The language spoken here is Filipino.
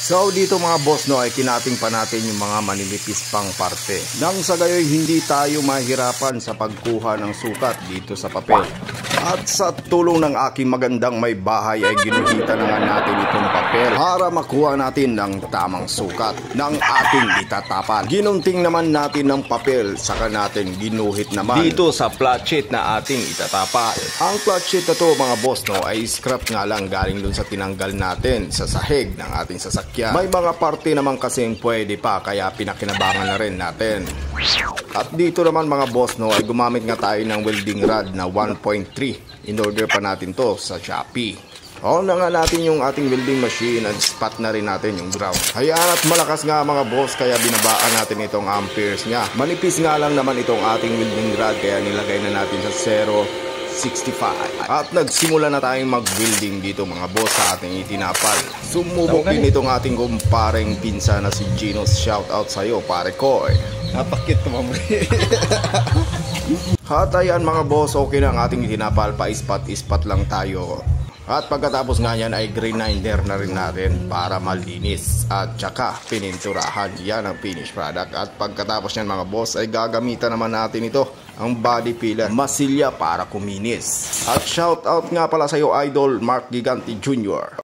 So dito mga boss no ay kinating pa natin yung mga maninipis pang parte. Nang sa gayoy hindi tayo mahirapan sa pagkuha ng sukat dito sa papel. At sa tulong ng aking magandang may bahay ay ginuhitan na nga natin itong papel para makuha natin ng tamang sukat ng ating itatapan. Ginunting naman natin ng papel saka natin ginuhit naman dito sa flat sheet na ating itatapan. Ang flat sheet na to mga boss no ay scrap nga lang galing dun sa tinanggal natin sa sahig ng ating sasakyan. May mga parte naman kasing pwede pa kaya pinakinabangan na rin natin. At dito naman mga boss no ay gumamit nga tayo ng welding rod na 1.3. In order pa natin to sa Shopee. On na nga natin yung ating welding machine at spot na rin natin yung ground. Hayaan at malakas nga mga boss kaya binabaan natin itong amperes niya. Manipis nga lang naman itong ating welding rod kaya nilagay na natin sa 0.65. At nagsimula na tayong mag-welding dito mga boss sa ating itinapal. Sumubok din itong ating kumpareng pinsa na si Gino. Shout out sa'yo pare ko. Napakit ko mamuli. At ayan mga boss, okay na ang ating itinapal, pa-ispat-ispat lang tayo. At pagkatapos nga yan ay grinder na rin natin para malinis. At tsaka pininturahan, yan ang finished product. At pagkatapos yan mga boss ay gagamitan naman natin ito, ang body filler, masilya para kuminis. At shout out nga pala sa iyo Idol Mark Gigante Jr.